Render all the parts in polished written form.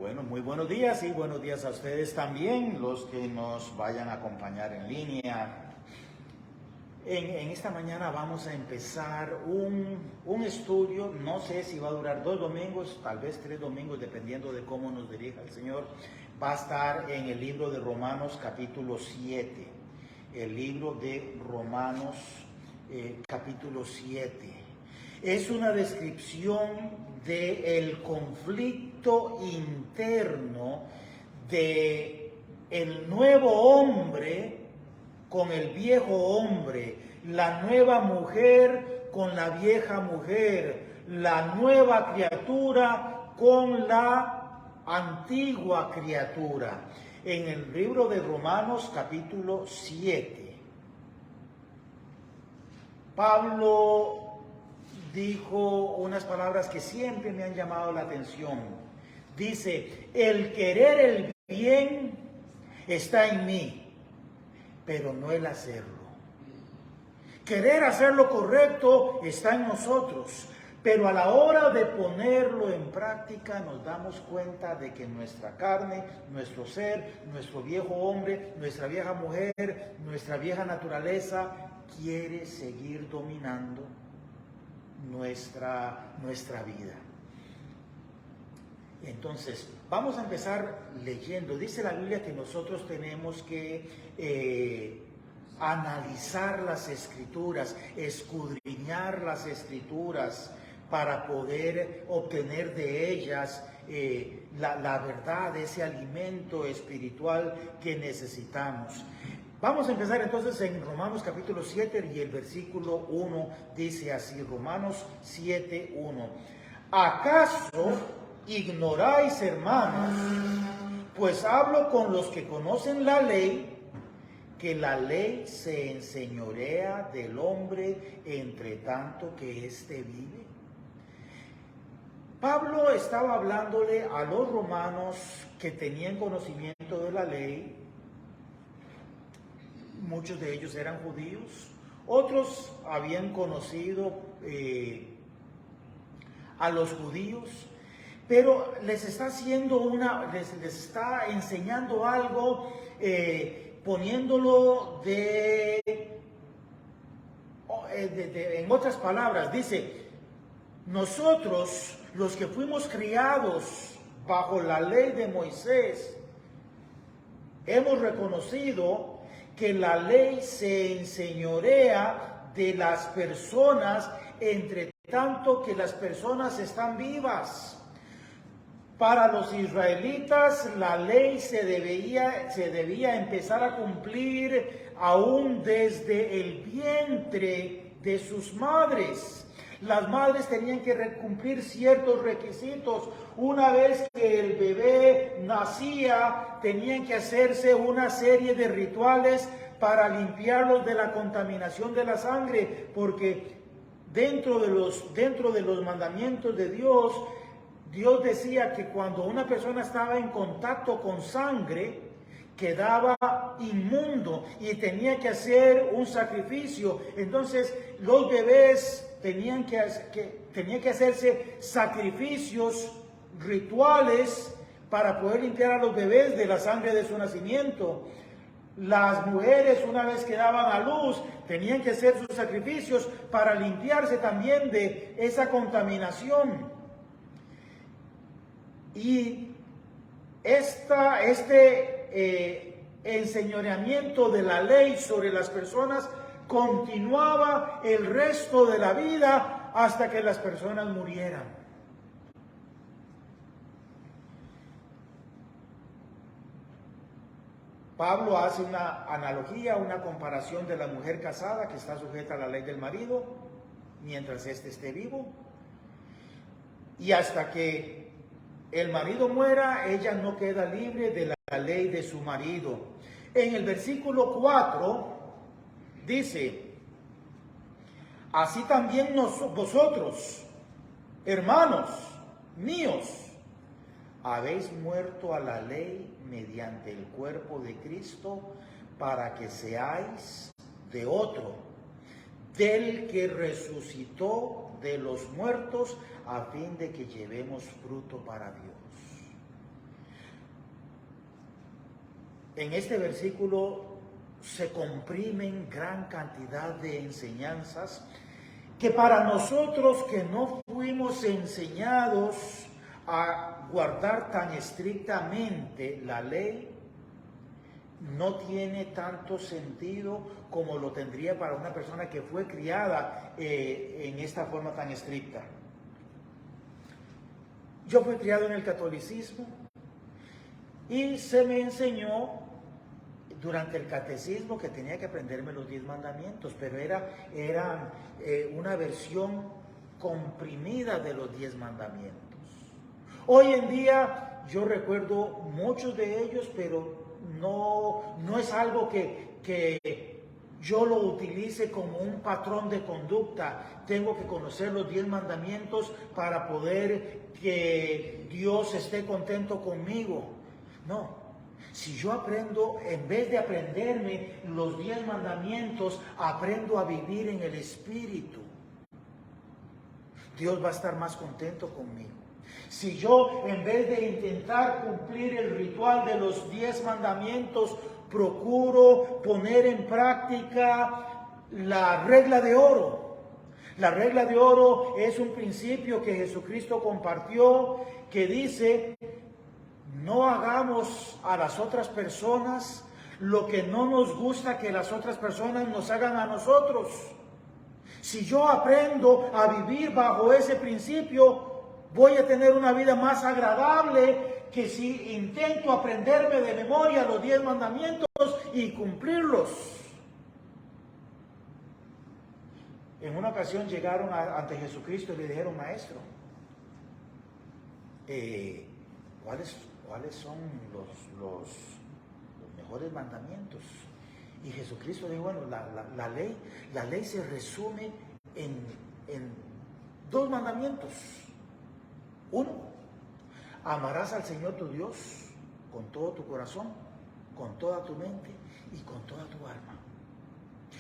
Bueno, muy buenos días y buenos días a ustedes también, los que nos vayan a acompañar en línea. En esta mañana vamos a empezar un estudio, no sé si va a durar 2 domingos, tal vez 3 domingos, dependiendo de cómo nos dirija el Señor. Va a estar en el libro de Romanos capítulo 7, el libro de Romanos capítulo 7. Es una descripción del conflicto interno de el nuevo hombre con el viejo hombre, la nueva mujer con la vieja mujer, la nueva criatura con la antigua criatura. En el libro de Romanos capítulo 7, Pablo dijo unas palabras que siempre me han llamado la atención. Dice, el querer el bien está en mí, pero no el hacerlo. Querer hacer lo correcto está en nosotros, pero a la hora de ponerlo en práctica nos damos cuenta de que nuestra carne, nuestro ser, nuestro viejo hombre, nuestra vieja mujer, nuestra vieja naturaleza quiere seguir dominando nuestra vida. Entonces, vamos a empezar leyendo. Dice la Biblia que nosotros tenemos que analizar las Escrituras, escudriñar las Escrituras para poder obtener de ellas la verdad, ese alimento espiritual que necesitamos. Vamos a empezar entonces en Romanos capítulo 7 y el versículo 1 dice así, Romanos 7, 1. ¿Acaso ignoráis, hermanos, pues hablo con los que conocen la ley, que la ley se enseñorea del hombre entre tanto que éste vive? Pablo estaba hablándole a los romanos que tenían conocimiento de la ley. Muchos de ellos eran judíos, otros habían conocido a los judíos, pero les está les está enseñando algo, poniéndolo en otras palabras. Dice, nosotros, los que fuimos criados bajo la ley de Moisés, hemos reconocido que la ley se enseñorea de las personas entre tanto que las personas están vivas. Para los israelitas la ley se debía empezar a cumplir aún desde el vientre de sus madres. Las madres tenían que cumplir ciertos requisitos. Una vez que el bebé nacía, tenían que hacerse una serie de rituales para limpiarlos de la contaminación de la sangre, porque dentro de los mandamientos de Dios, Dios decía que cuando una persona estaba en contacto con sangre, quedaba inmundo y tenía que hacer un sacrificio. Entonces, los bebés tenían que hacerse sacrificios rituales para poder limpiar a los bebés de la sangre de su nacimiento. Las mujeres, una vez que daban a luz, tenían que hacer sus sacrificios para limpiarse también de esa contaminación. Y enseñoreamiento de la ley sobre las personas continuaba el resto de la vida hasta que las personas murieran. Pablo hace una analogía, una comparación de la mujer casada que está sujeta a la ley del marido mientras éste esté vivo, y hasta que el marido muera, ella no queda libre de la ley de su marido. En el versículo 4 dice, así también vosotros, hermanos míos, habéis muerto a la ley mediante el cuerpo de Cristo, para que seáis de otro, del que resucitó de los muertos, a fin de que llevemos fruto para Dios. En este versículo se comprimen gran cantidad de enseñanzas que para nosotros que no fuimos enseñados a guardar tan estrictamente la ley, no tiene tanto sentido como lo tendría para una persona que fue criada en esta forma tan estricta. Yo fui criado en el catolicismo y se me enseñó durante el catecismo que tenía que aprenderme los 10 mandamientos, pero era una versión comprimida de los 10 mandamientos. Hoy en día yo recuerdo muchos de ellos, pero no es algo que yo lo utilice como un patrón de conducta. Tengo que conocer los 10 mandamientos para poder que Dios esté contento conmigo. No. Si yo aprendo, en vez de aprenderme los 10 mandamientos, aprendo a vivir en el Espíritu, Dios va a estar más contento conmigo. Si yo, en vez de intentar cumplir el ritual de los 10 mandamientos, procuro poner en práctica la regla de oro. La regla de oro es un principio que Jesucristo compartió, que dice: no hagamos a las otras personas lo que no nos gusta que las otras personas nos hagan a nosotros. Si yo aprendo a vivir bajo ese principio, voy a tener una vida más agradable que si intento aprenderme de memoria los 10 mandamientos y cumplirlos. En una ocasión llegaron ante Jesucristo y le dijeron: Maestro, ¿cuáles son los mejores mandamientos? Y Jesucristo dijo: bueno, la ley se resume en 2 mandamientos. 1, amarás al Señor tu Dios con todo tu corazón, con toda tu mente y con toda tu alma.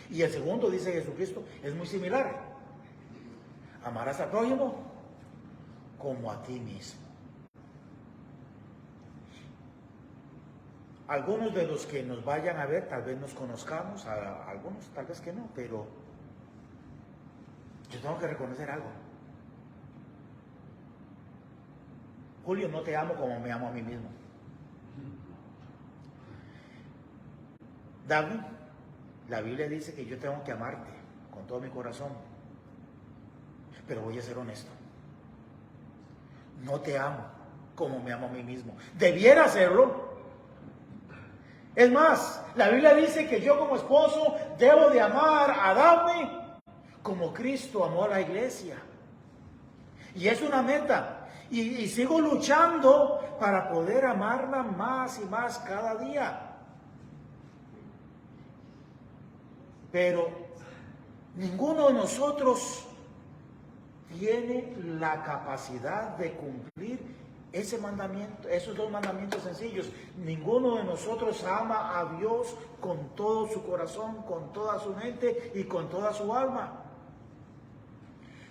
Y el segundo, dice Jesucristo, es muy similar: amarás al prójimo como a ti mismo. Algunos de los que nos vayan a ver tal vez nos conozcamos, a algunos tal vez que no, pero yo tengo que reconocer algo. Julio, no te amo como me amo a mí mismo. David, la Biblia dice que yo tengo que amarte con todo mi corazón, pero voy a ser honesto. No te amo como me amo a mí mismo. Debiera hacerlo. Es más, la Biblia dice que yo como esposo debo de amar a Daphne como Cristo amó a la iglesia. Y es una meta. Y sigo luchando para poder amarla más y más cada día. Pero ninguno de nosotros tiene la capacidad de cumplir ese mandamiento, esos 2 mandamientos sencillos. Ninguno de nosotros ama a Dios con todo su corazón, con toda su mente y con toda su alma.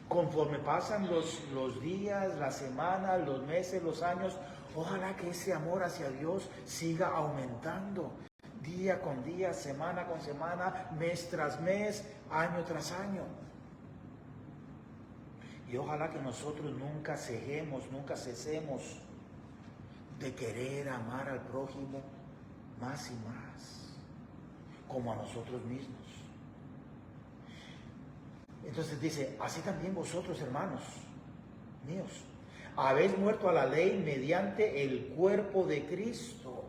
Conforme pasan los días, las semanas, los meses, los años, ojalá que ese amor hacia Dios siga aumentando día con día, semana con semana, mes tras mes, año tras año. Y ojalá que nosotros nunca cesemos de querer amar al prójimo más y más, como a nosotros mismos. Entonces dice: así también vosotros, hermanos míos, habéis muerto a la ley mediante el cuerpo de Cristo.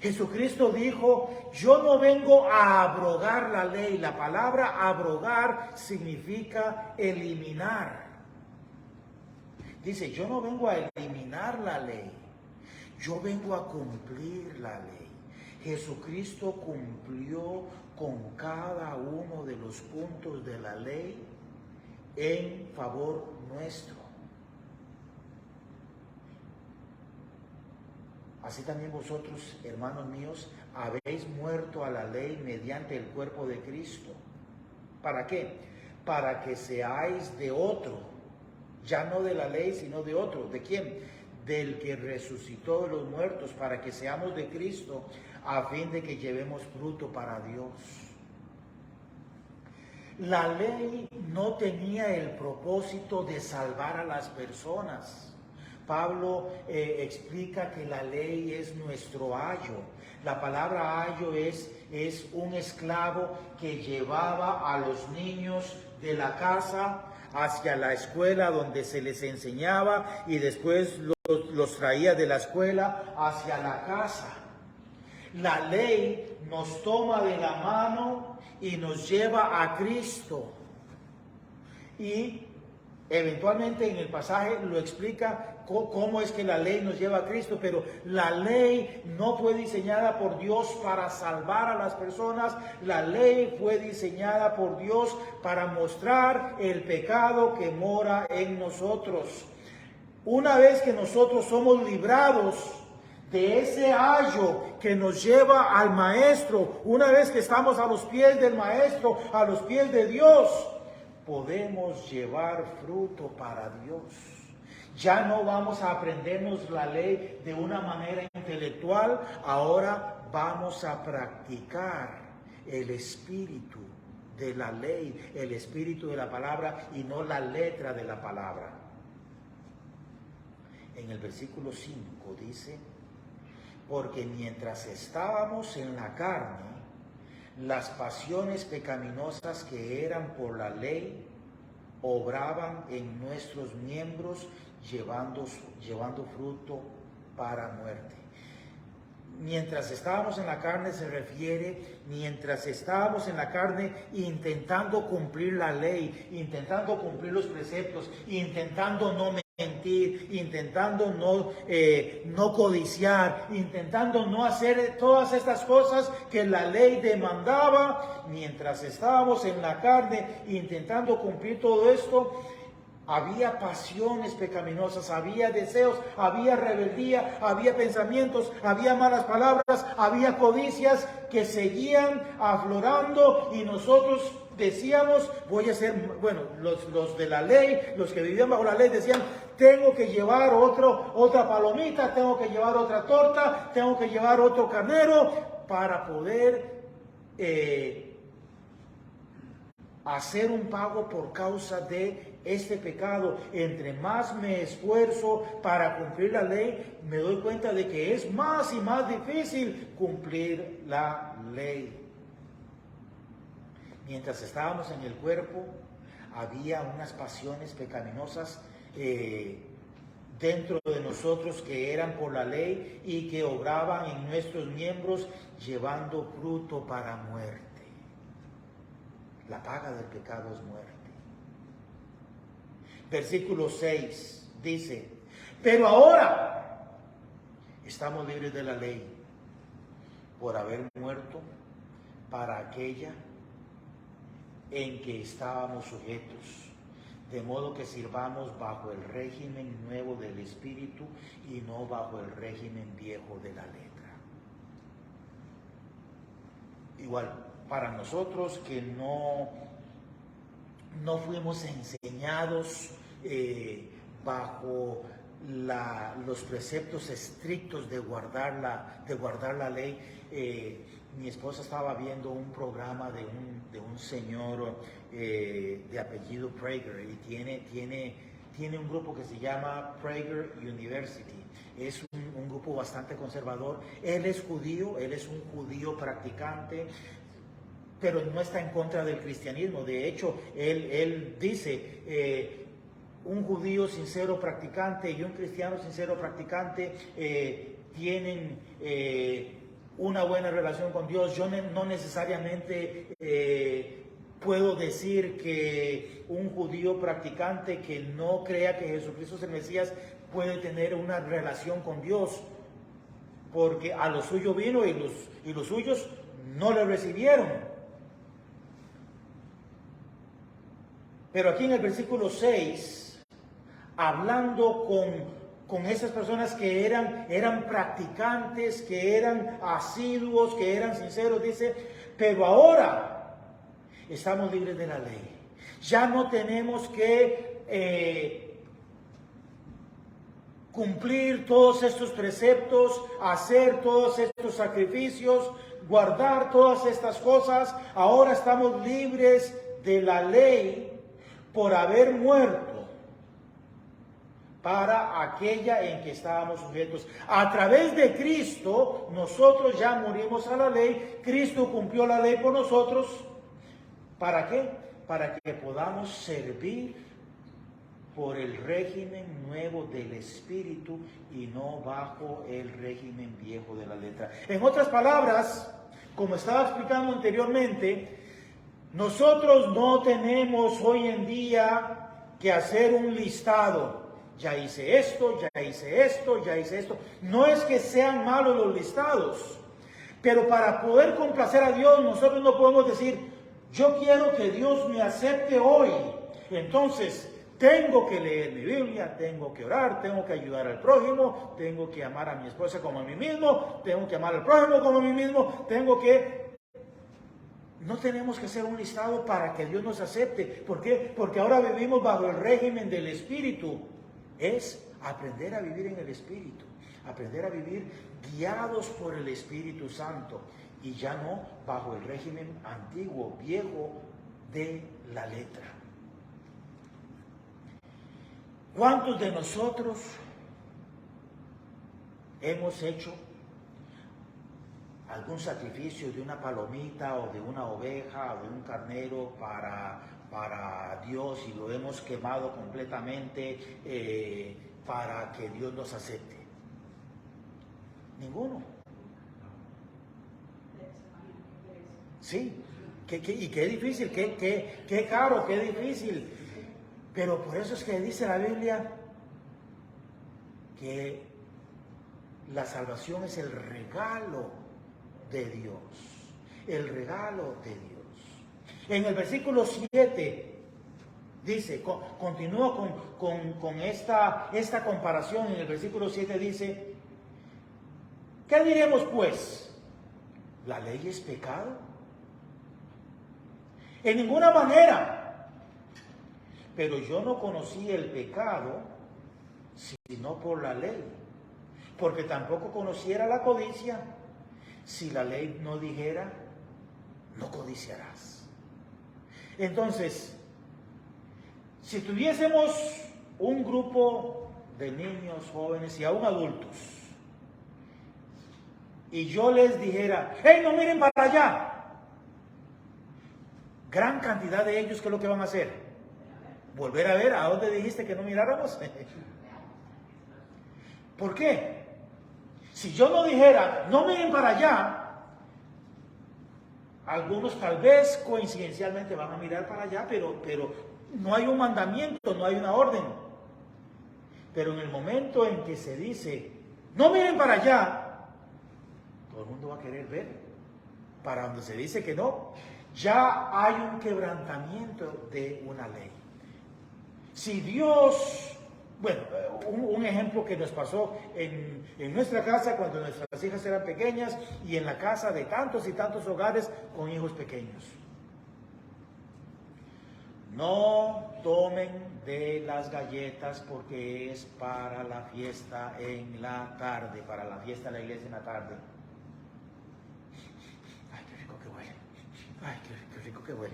Jesucristo dijo: yo no vengo a abrogar la ley. La palabra abrogar significa eliminar. Dice: yo no vengo a eliminar la ley, yo vengo a cumplir la ley. Jesucristo cumplió con cada uno de los puntos de la ley en favor nuestro. Así también vosotros, hermanos míos, habéis muerto a la ley mediante el cuerpo de Cristo. ¿Para qué? Para que seáis de otro, ya no de la ley, sino de otro. ¿De quién? del que resucitó de los muertos, para que seamos de Cristo, a fin de que llevemos fruto para Dios. La ley no tenía el propósito de salvar a las personas. Pablo explica que la ley es nuestro ayo. La palabra ayo es un esclavo que llevaba a los niños de la casa hacia la escuela donde se les enseñaba y después los traía de la escuela hacia la casa. La ley nos toma de la mano y nos lleva a Cristo. Y eventualmente en el pasaje lo explica cómo es que la ley nos lleva a Cristo, pero la ley no fue diseñada por Dios para salvar a las personas. La ley fue diseñada por Dios para mostrar el pecado que mora en nosotros. Una vez que nosotros somos librados de ese ayo que nos lleva al Maestro, una vez que estamos a los pies del Maestro, a los pies de Dios, podemos llevar fruto para Dios. Ya no vamos a aprendernos la ley de una manera intelectual, ahora vamos a practicar el espíritu de la ley, el espíritu de la palabra y no la letra de la palabra. En el versículo 5 dice: porque mientras estábamos en la carne, las pasiones pecaminosas que eran por la ley obraban en nuestros miembros, llevando fruto para muerte. Mientras estábamos en la carne se refiere, mientras estábamos en la carne intentando cumplir la ley, intentando cumplir los preceptos, intentando no mentir, intentando no codiciar, intentando no hacer todas estas cosas que la ley demandaba. Mientras estábamos en la carne intentando cumplir todo esto, había pasiones pecaminosas, había deseos, había rebeldía, había pensamientos, había malas palabras, había codicias que seguían aflorando y nosotros decíamos, voy a ser, bueno, los de la ley, los que vivían bajo la ley decían, tengo que llevar otra palomita, tengo que llevar otra torta, tengo que llevar otro carnero para poder hacer un pago por causa de este pecado. Entre más me esfuerzo para cumplir la ley, me doy cuenta de que es más y más difícil cumplir la ley. Mientras estábamos en el cuerpo, había unas pasiones pecaminosas dentro de nosotros que eran por la ley y que obraban en nuestros miembros, llevando fruto para muerte. La paga del pecado es muerte. Versículo 6 dice: pero ahora estamos libres de la ley por haber muerto para aquella en que estábamos sujetos, de modo que sirvamos bajo el régimen nuevo del Espíritu y no bajo el régimen viejo de la letra. Igual, para nosotros que no fuimos enseñados bajo los preceptos estrictos de guardar la ley. Mi esposa estaba viendo un programa de un señor de apellido Prager y tiene un grupo que se llama Prager University. Es un grupo bastante conservador. Él es judío, él es un judío practicante, pero no está en contra del cristianismo. De hecho, él dice, un judío sincero practicante y un cristiano sincero practicante tienen una buena relación con Dios. Yo no necesariamente puedo decir que un judío practicante que no crea que Jesucristo es el Mesías puede tener una relación con Dios, porque a lo suyo vino y los suyos no le recibieron. Pero aquí en el versículo 6, hablando con esas personas que eran practicantes, que eran asiduos, que eran sinceros, dice, pero ahora estamos libres de la ley. Ya no tenemos que cumplir todos estos preceptos, hacer todos estos sacrificios, guardar todas estas cosas. Ahora estamos libres de la ley por haber muerto para aquella en que estábamos sujetos. A través de Cristo, nosotros ya morimos a la ley. Cristo cumplió la ley por nosotros. ¿Para qué? Para que podamos servir por el régimen nuevo del Espíritu y no bajo el régimen viejo de la letra. En otras palabras, como estaba explicando anteriormente, nosotros no tenemos hoy en día que hacer un listado. Ya hice esto, ya hice esto, ya hice esto. No es que sean malos los listados, pero para poder complacer a Dios, nosotros no podemos decir, yo quiero que Dios me acepte hoy. Entonces, tengo que leer mi Biblia, tengo que orar, tengo que ayudar al prójimo, tengo que amar a mi esposa como a mí mismo, tengo que amar al prójimo como a mí mismo, No tenemos que hacer un listado para que Dios nos acepte. ¿Por qué? Porque ahora vivimos bajo el régimen del Espíritu. Es aprender a vivir en el Espíritu, aprender a vivir guiados por el Espíritu Santo y ya no bajo el régimen antiguo, viejo de la letra. ¿Cuántos de nosotros hemos hecho algún sacrificio de una palomita o de una oveja o de un carnero para Dios y lo hemos quemado completamente para que Dios nos acepte? Ninguno. Sí, y qué difícil, qué caro, qué difícil. Pero por eso es que dice la Biblia que la salvación es el regalo de Dios. El regalo de Dios. En el versículo 7 dice, continúa con esta comparación. En el versículo 7 dice, ¿qué diremos pues? ¿La ley es pecado? En ninguna manera. Pero yo no conocí el pecado sino por la ley, porque tampoco conociera la codicia si la ley no dijera, no codiciarás. Entonces, si tuviésemos un grupo de niños, jóvenes y aún adultos, y yo les dijera, hey, no miren para allá, gran cantidad de ellos, ¿qué es lo que van a hacer? Volver a ver, ¿a dónde dijiste que no miráramos? ¿Por qué? Si yo no dijera, no miren para allá, algunos tal vez coincidencialmente van a mirar para allá, pero no hay un mandamiento, no hay una orden. Pero en el momento en que se dice, no miren para allá, todo el mundo va a querer ver. Para donde se dice que no, ya hay un quebrantamiento de una ley. Si Dios, bueno, un ejemplo que nos pasó en nuestra casa cuando nuestras hijas eran pequeñas y en la casa de tantos y tantos hogares con hijos pequeños. No tomen de las galletas porque es para la fiesta en la tarde, para la fiesta en la iglesia en la tarde. Ay, qué rico que huele. Ay, qué rico que huele.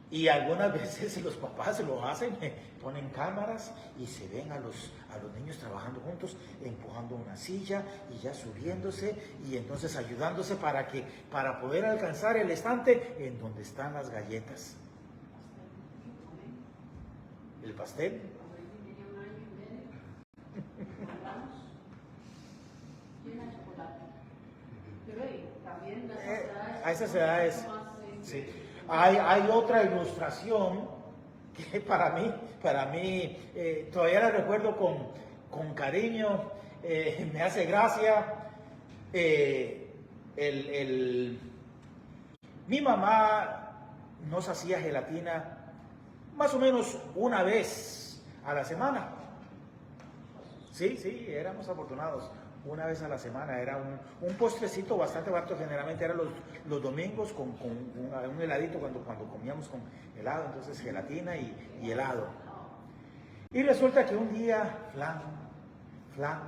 Y algunas veces los papás lo hacen, ponen cámaras y se ven a los niños trabajando juntos, empujando una silla y ya subiéndose y entonces ayudándose para poder alcanzar el estante en donde están las galletas. ¿El pastel? A esas edades, sí. Hay otra ilustración que para mí todavía la recuerdo con cariño, me hace gracia. Mi mamá nos hacía gelatina más o menos una vez a la semana. Sí, éramos afortunados. Una vez a la semana era un postrecito bastante barato, generalmente eran los domingos con un heladito cuando comíamos con helado, entonces gelatina y helado. Y resulta que un día, flan.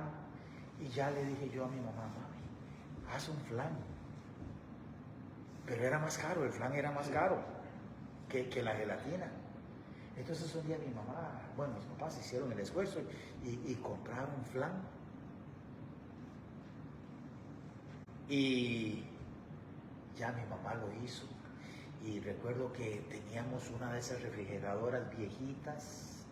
Y ya le dije yo a mi mamá, mami, haz un flan. Pero era más caro, el flan era más caro que la gelatina. Entonces un día mi mamá, bueno, mis papás hicieron el esfuerzo y compraron flan. Y ya mi mamá lo hizo. Y recuerdo que teníamos una de esas refrigeradoras viejitas.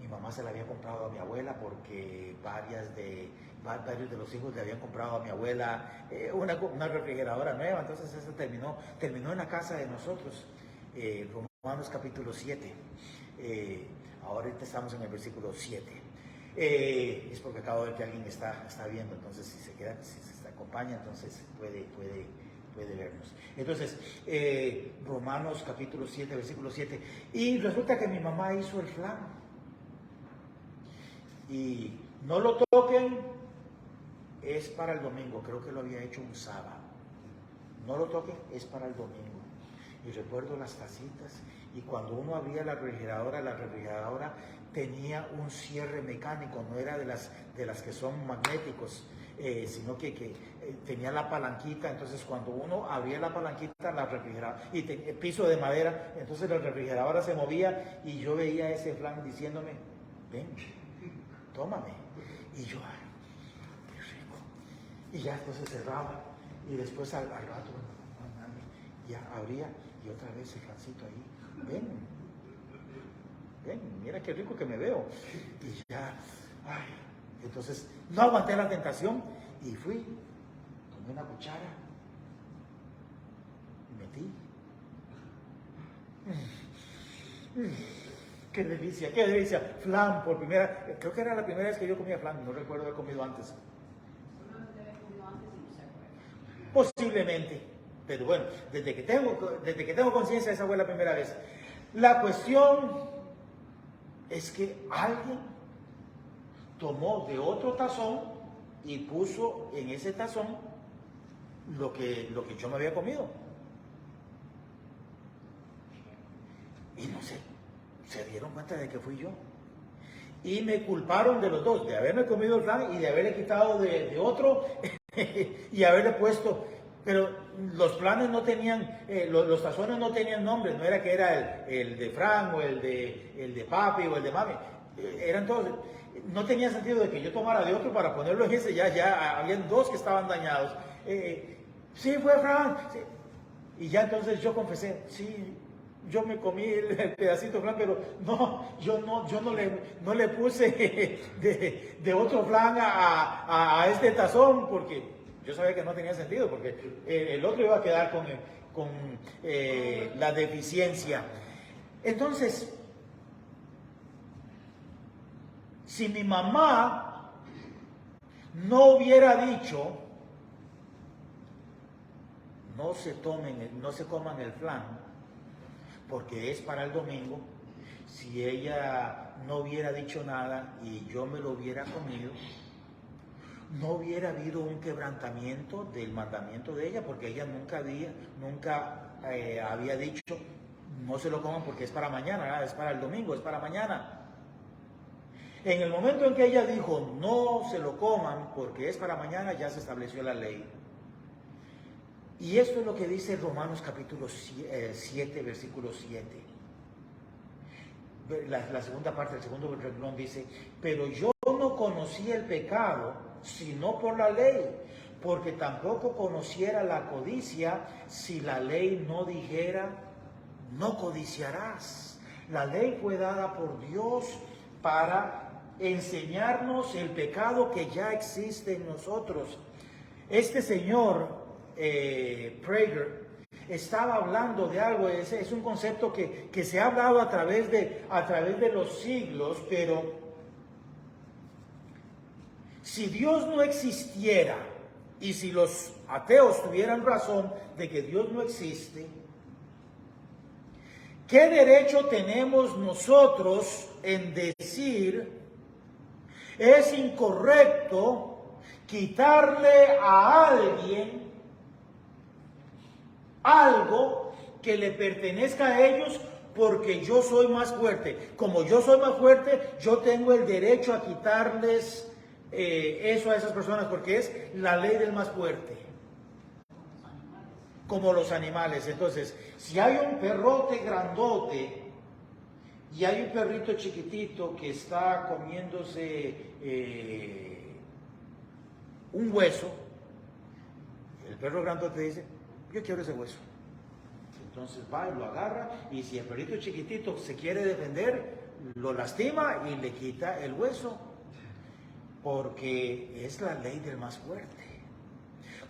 Mi mamá se la había comprado a mi abuela porque varios de los hijos le habían comprado a mi abuela una refrigeradora nueva. Entonces eso terminó en la casa de nosotros. Romanos capítulo 7. Ahorita estamos en el versículo 7. Es porque acabo de ver que alguien está viendo, entonces si se acompaña, entonces puede vernos. Entonces, Romanos capítulo 7, versículo 7. Y resulta que mi mamá hizo el flan. Y no lo toquen, es para el domingo. Creo que lo había hecho un sábado. No lo toquen, es para el domingo. Y recuerdo las tacitas. Y cuando uno abría la refrigeradora tenía un cierre mecánico, no era de las que son magnéticos, sino que tenía la palanquita. Entonces cuando uno abría la palanquita, la refrigeradora, y piso de madera, entonces la refrigeradora se movía y yo veía ese flan diciéndome, ven, tómame. Y yo, ay, qué rico. Y ya entonces cerraba y después al rato, ya abría y otra vez el flancito ahí, ven, mira qué rico que me veo. Y ya, ay, entonces no aguanté la tentación y fui, tomé una cuchara, metí. Qué delicia, qué delicia. Flan por creo que era la primera vez que yo comía flan, no recuerdo haber comido antes. Posiblemente, pero bueno, desde que tengo conciencia, esa fue la primera vez. La cuestión es que alguien tomó de otro tazón y puso en ese tazón lo que yo me había comido. Y no sé, se dieron cuenta de que fui yo. Y me culparon de los dos, de haberme comido el flan y de haberle quitado de otro y haberle puesto. Pero los planes no tenían, los tazones no tenían nombre, no era que era el de Fran o el de Papi o el de Mami. Eran todos, no tenía sentido de que yo tomara de otro para ponerlo en ese, ya habían dos que estaban dañados. Sí, fue Fran. Sí. Y ya entonces yo confesé, sí, yo me comí el pedacito de flan, pero yo no le puse de otro flan a este tazón, porque yo sabía que no tenía sentido, porque el otro iba a quedar con la deficiencia. Entonces, si mi mamá no hubiera dicho, no se coman el flan, porque es para el domingo, si ella no hubiera dicho nada y yo me lo hubiera comido, no hubiera habido un quebrantamiento del mandamiento de ella, porque ella nunca había dicho, no se lo coman porque es para mañana, es para el domingo, es para mañana. En el momento en que ella dijo, no se lo coman porque es para mañana, ya se estableció la ley. Y esto es lo que dice Romanos capítulo 7, versículo 7. La segunda parte, el segundo renglón dice, pero yo no conocí el pecado sino por la ley, porque tampoco conociera la codicia si la ley no dijera, no codiciarás. La ley fue dada por Dios para enseñarnos el pecado que ya existe en nosotros. Este señor Prager estaba hablando de algo, es un concepto que se ha hablado a través de los siglos, pero si Dios no existiera y si los ateos tuvieran razón de que Dios no existe, ¿qué derecho tenemos nosotros en decir es incorrecto quitarle a alguien algo que le pertenezca a ellos porque yo soy más fuerte. Como yo soy más fuerte, yo tengo el derecho a quitarles eso a esas personas, porque es la ley del más fuerte. Como los animales. Entonces, si hay un perrote grandote y hay un perrito chiquitito que está comiéndose un hueso, el perro grandote dice, yo quiero ese hueso. Entonces va y lo agarra, y si el perrito chiquitito se quiere defender, lo lastima y le quita el hueso, porque es la ley del más fuerte.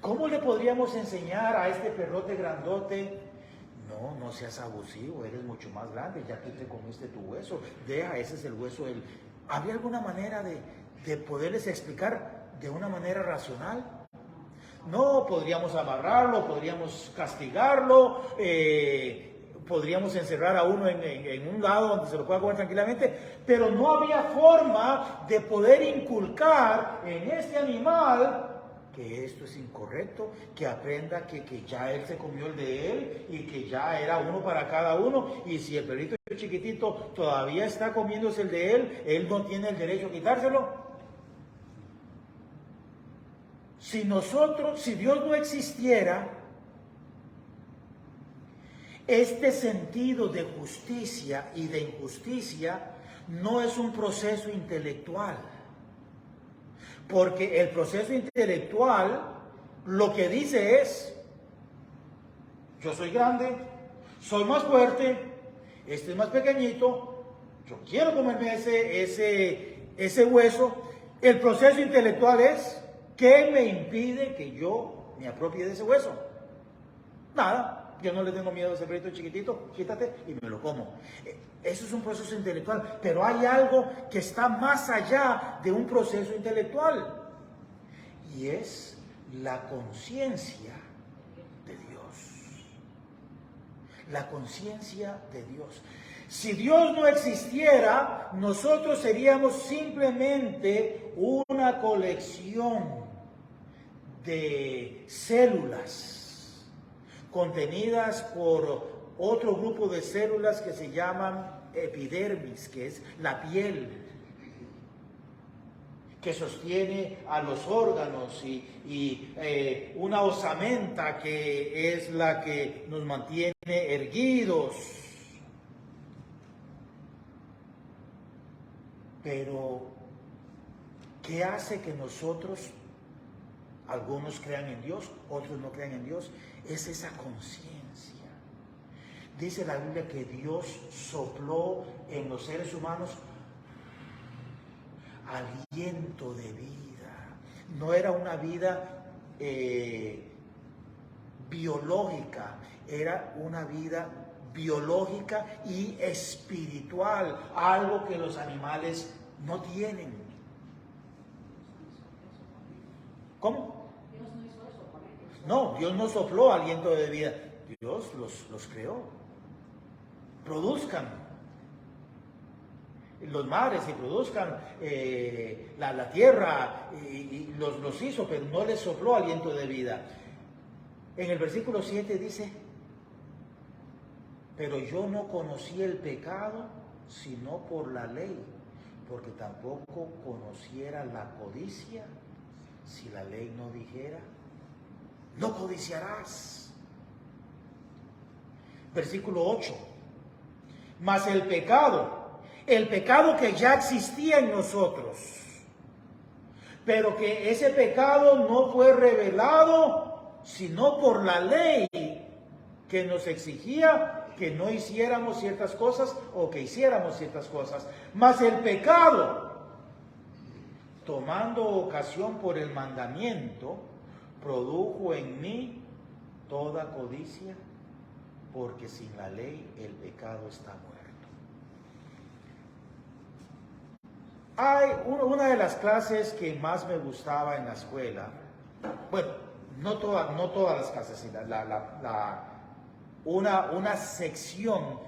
¿Cómo le podríamos enseñar a este perrote grandote? No seas abusivo, eres mucho más grande, ya que te comiste tu hueso, deja, ese es el hueso. ¿Habría alguna manera de poderles explicar de una manera racional? No, podríamos amarrarlo, podríamos castigarlo, podríamos encerrar a uno en un lado donde se lo pueda comer tranquilamente, pero no había forma de poder inculcar en este animal que esto es incorrecto, que aprenda que ya él se comió el de él y que ya era uno para cada uno, y si el perrito chiquitito todavía está comiéndose el de él no tiene el derecho a quitárselo. Si Dios no existiera, este sentido de justicia y de injusticia no es un proceso intelectual. Porque el proceso intelectual lo que dice es, yo soy grande, soy más fuerte, este es más pequeñito, yo quiero comerme ese hueso. El proceso intelectual es, ¿qué me impide que yo me apropie de ese hueso? Nada, yo no le tengo miedo a ese perrito chiquitito, quítate y me lo como. Eso es un proceso intelectual, pero hay algo que está más allá de un proceso intelectual, y es la conciencia de Dios. La conciencia de Dios. Si Dios no existiera, nosotros seríamos simplemente una colección de células contenidas por otro grupo de células que se llaman epidermis, que es la piel, que sostiene a los órganos, y una osamenta que es la que nos mantiene erguidos. Pero, ¿qué hace que nosotros, algunos crean en Dios, otros no crean en Dios? Es esa conciencia. Dice la Biblia que Dios sopló en los seres humanos aliento de vida. No era una vida biológica, era una vida biológica y espiritual, algo que los animales no tienen. ¿Cómo? No, Dios no sopló aliento de vida, Dios los creó. Produzcan los mares y produzcan la tierra, y los hizo, pero no les sopló aliento de vida. En el versículo 7 dice, pero yo no conocí el pecado sino por la ley, porque tampoco conociera la codicia si la ley no dijera, no codiciarás. Versículo 8, mas el pecado que ya existía en nosotros, pero que ese pecado no fue revelado sino por la ley que nos exigía que no hiciéramos ciertas cosas o que hiciéramos ciertas cosas. Mas el pecado, tomando ocasión por el mandamiento, produjo en mí toda codicia, porque sin la ley el pecado está muerto. Hay una de las clases que más me gustaba en la escuela, bueno, no todas las clases, sino una sección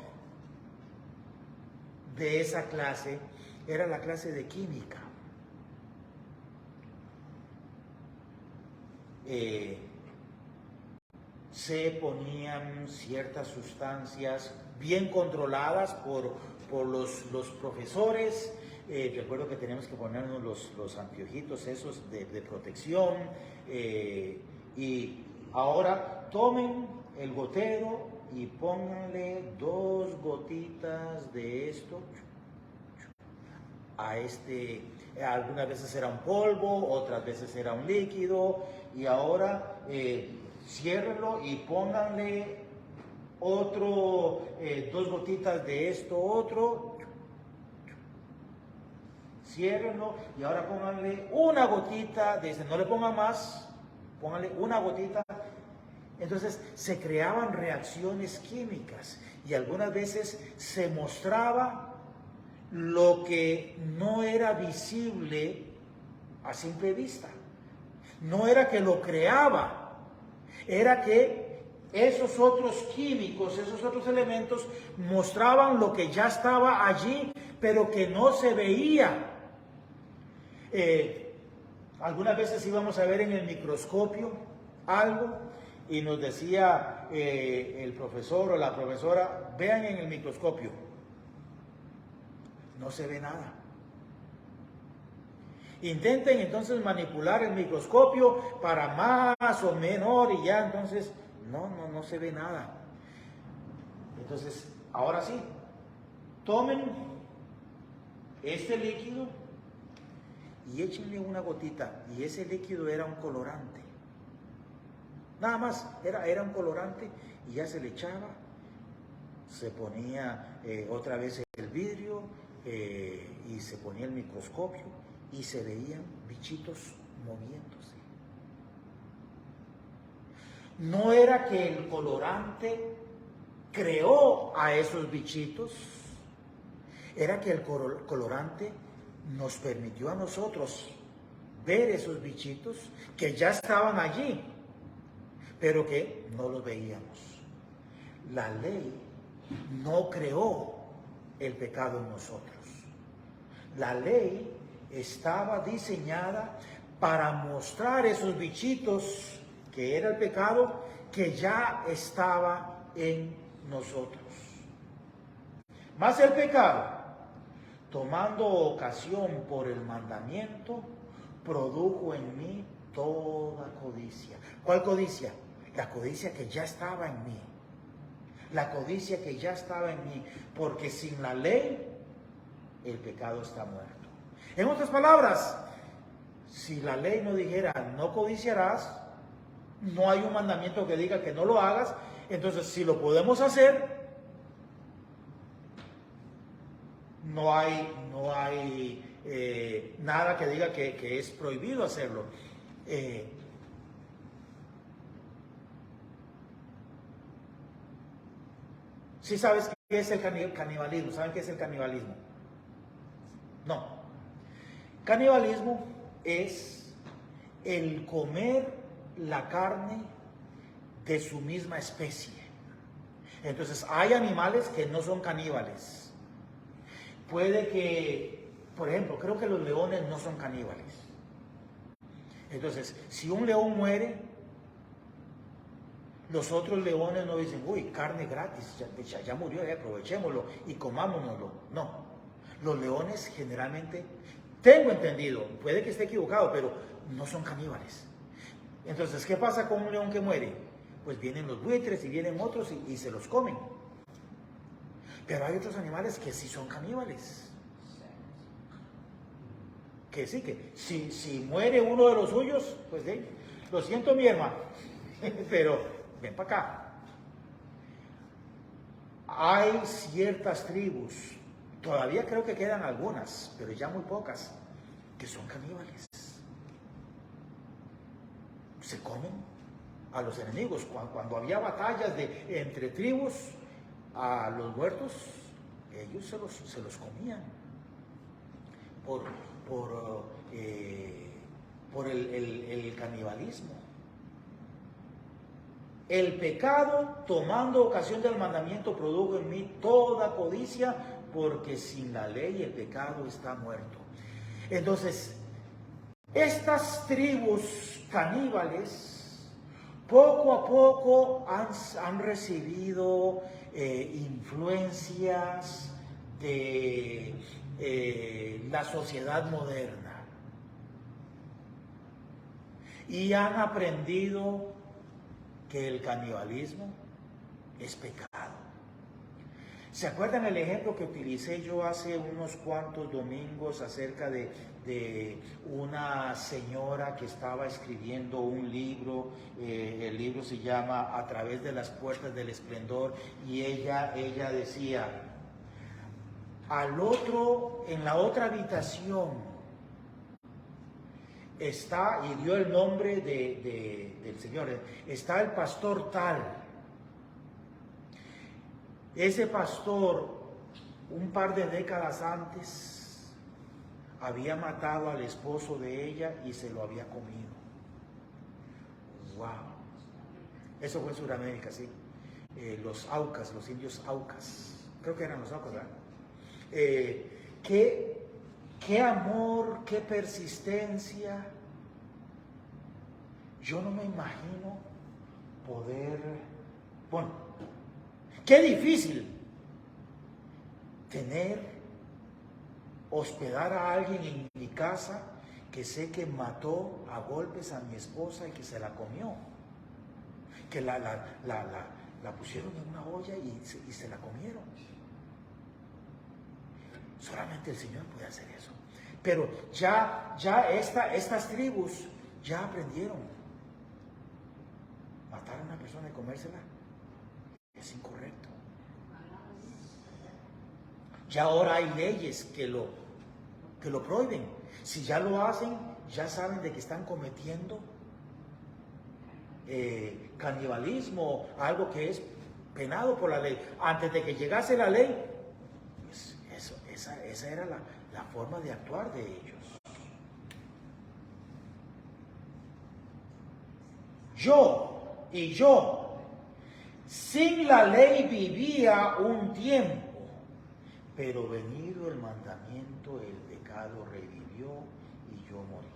de esa clase era la clase de química. Se ponían ciertas sustancias bien controladas por los profesores. Recuerdo que tenemos que ponernos los anteojitos esos de protección. Y ahora tomen el gotero y pónganle 2 gotitas de esto a algunas veces era un polvo, otras veces era un líquido, y ahora ciérrenlo y pónganle 2 gotitas de esto otro, ciérrenlo, y ahora pónganle una gotita de no le pongan más, pónganle una gotita. Entonces se creaban reacciones químicas y algunas veces se mostraba lo que no era visible a simple vista. No era que lo creaba, era que esos otros químicos, esos otros elementos mostraban lo que ya estaba allí, pero que no se veía. Algunas veces íbamos a ver en el microscopio algo y nos decía el profesor o la profesora, vean en el microscopio. No se ve nada. Intenten entonces manipular el microscopio para más o menor y ya entonces no se ve nada. Entonces, ahora sí, tomen este líquido y échenle una gotita, y ese líquido era un colorante. Nada más, era un colorante y ya se le echaba, se ponía otra vez el vidrio, y se ponía el microscopio y se veían bichitos moviéndose. No era que el colorante creó a esos bichitos, era que el colorante nos permitió a nosotros ver esos bichitos que ya estaban allí, pero que no los veíamos. La ley no creó el pecado en nosotros. La ley estaba diseñada para mostrar esos bichitos que era el pecado que ya estaba en nosotros. Mas el pecado, tomando ocasión por el mandamiento, produjo en mí toda codicia. ¿Cuál codicia? La codicia que ya estaba en mí. La codicia que ya estaba en mí, porque sin la ley el pecado está muerto. En otras palabras, si la ley no dijera no codiciarás, no hay un mandamiento que diga que no lo hagas, entonces si lo podemos hacer, no hay nada que diga que es prohibido hacerlo. ¿Sí sabes qué es el canibalismo? ¿Saben qué es el canibalismo? No. Canibalismo es el comer la carne de su misma especie. Entonces, hay animales que no son caníbales. Puede que, por ejemplo, creo que los leones no son caníbales. Entonces, si un león muere, los otros leones no dicen, uy, carne gratis, ya murió, aprovechémoslo y comámonoslo. No, los leones generalmente, tengo entendido, puede que esté equivocado, pero no son caníbales. Entonces, ¿qué pasa con un león que muere? Pues vienen los buitres y vienen otros y se los comen. Pero hay otros animales que sí son caníbales. Que sí, que si muere uno de los suyos, pues lo siento mi hermano, pero ven para acá. Hay ciertas tribus, todavía creo que quedan algunas, pero ya muy pocas, que son caníbales. Se comen a los enemigos. Cuando había batallas entre tribus, a los muertos, ellos se los comían por el canibalismo. El pecado, tomando ocasión del mandamiento, produjo en mí toda codicia, porque sin la ley el pecado está muerto. Entonces, estas tribus caníbales poco a poco han recibido influencias de la sociedad moderna y han aprendido que el canibalismo es pecado. ¿Se acuerdan el ejemplo que utilicé yo hace unos cuantos domingos acerca de una señora que estaba escribiendo un libro? El libro se llama A través de las puertas del esplendor, y ella decía, en la otra habitación está, y dio el nombre del Señor, está el pastor tal. Ese pastor, un par de décadas antes, había matado al esposo de ella y se lo había comido. ¡Wow! Eso fue en Sudamérica, sí. Los Aucas, los indios Aucas. Creo que eran los Aucas, ¿verdad? Qué amor, qué persistencia. Yo no me imagino poder... Bueno, qué difícil hospedar a alguien en mi casa que sé que mató a golpes a mi esposa y que se la comió. Que la pusieron en una olla y se la comieron. Solamente el Señor puede hacer eso. Pero ya estas tribus ya aprendieron. Matar a una persona y comérsela es incorrecto. Ya ahora hay leyes que lo prohíben. Si ya lo hacen, ya saben de que están cometiendo canibalismo, algo que es penado por la ley. Antes de que llegase la ley, pues esa era la forma de actuar de ellos. Yo, sin la ley vivía un tiempo, pero venido el mandamiento, el pecado revivió y yo morí.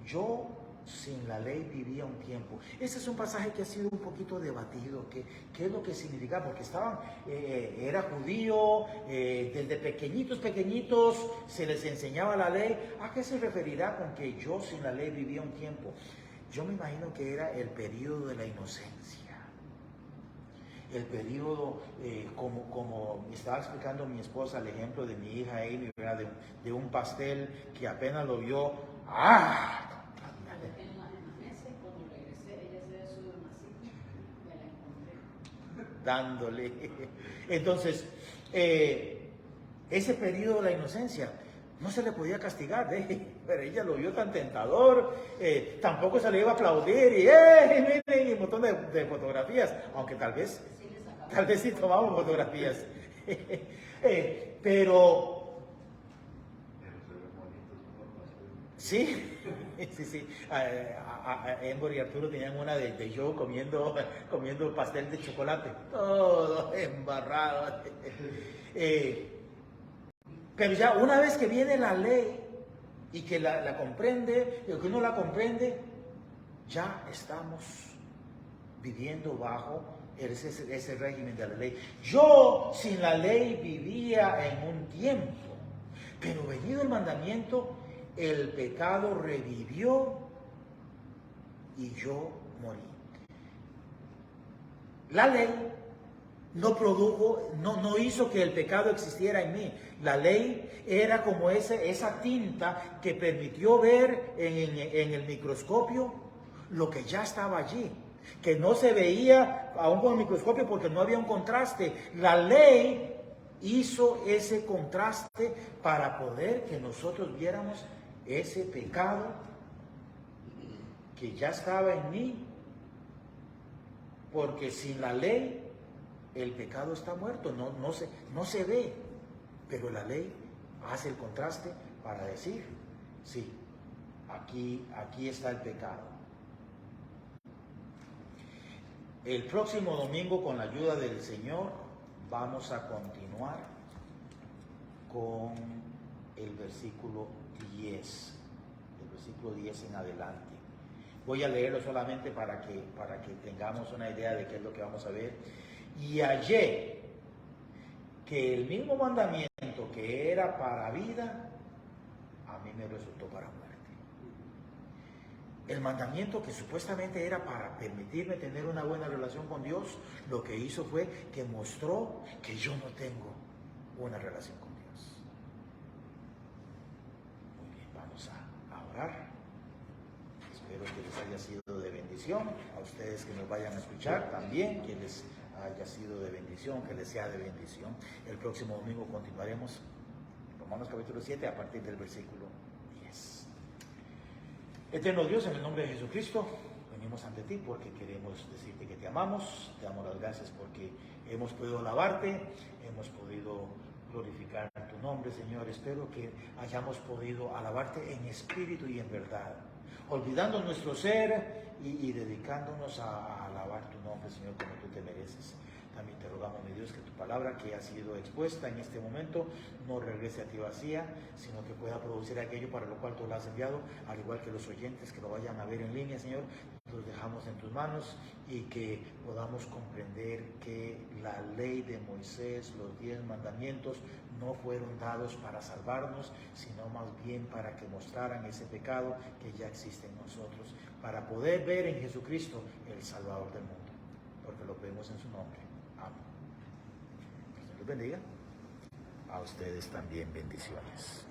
Yo sin la ley vivía un tiempo. Este es un pasaje que ha sido un poquito debatido. ¿Qué es lo que significa? Porque era judío, desde pequeñitos se les enseñaba la ley. ¿A qué se referirá con que yo sin la ley vivía un tiempo? Yo me imagino que era el periodo de la inocencia. El periodo, como estaba explicando mi esposa, el ejemplo de mi hija Amy, ¿verdad? De un pastel que apenas lo vio, ¡ah! Cuando regresé, ella se había subido una silla, me la encontré. Dándole. Entonces, ese periodo de la inocencia no se le podía castigar, pero ella lo vio tan tentador, tampoco se le iba a aplaudir y miren, y un montón de fotografías, aunque tal vez sí tomamos fotografías. Pero sí. Ember y Arturo tenían una de yo comiendo pastel de chocolate, todo embarrado. Pero ya una vez que viene la ley y que la comprende, y que uno la comprende, ya estamos viviendo bajo ese régimen de la ley. Yo sin la ley vivía en un tiempo, pero venido el mandamiento, el pecado revivió y yo morí. La ley no hizo que el pecado existiera en mí. La ley era como esa tinta que permitió ver en el microscopio lo que ya estaba allí, que no se veía aún con el microscopio porque no había un contraste. La ley hizo ese contraste para poder que nosotros viéramos ese pecado que ya estaba en mí, porque sin la ley el pecado está muerto, no se ve, pero la ley hace el contraste para decir, sí, aquí está el pecado. El próximo domingo, con la ayuda del Señor, vamos a continuar con el versículo 10, el versículo 10 en adelante. Voy a leerlo solamente para que tengamos una idea de qué es lo que vamos a ver. Y hallé que el mismo mandamiento que era para vida, a mí me resultó para muerte. El mandamiento que supuestamente era para permitirme tener una buena relación con Dios, lo que hizo fue que mostró que yo no tengo una relación con Dios. Muy bien, vamos a orar. Espero que les haya sido de bendición. A ustedes que nos vayan a escuchar también, que les haya sido de bendición, que les sea de bendición. El próximo domingo continuaremos Romanos capítulo 7 a partir del versículo 10. Eterno Dios, en el nombre de Jesucristo, venimos ante ti porque queremos decirte que te amamos, te damos las gracias porque hemos podido alabarte, hemos podido glorificar tu nombre, Señor. Espero que hayamos podido alabarte en espíritu y en verdad, olvidando nuestro ser y dedicándonos a alabar tu nombre, Señor, como tú te mereces. También te rogamos, mi Dios, que tu palabra que ha sido expuesta en este momento no regrese a ti vacía, sino que pueda producir aquello para lo cual tú la has enviado, al igual que los oyentes que lo vayan a ver en línea, Señor. Los dejamos en tus manos y que podamos comprender que la ley de Moisés, los 10 mandamientos, no fueron dados para salvarnos, sino más bien para que mostraran ese pecado que ya existe en nosotros, para poder ver en Jesucristo el Salvador del mundo, porque lo pedimos en su nombre. Amén. Que Dios los bendiga. A ustedes también bendiciones.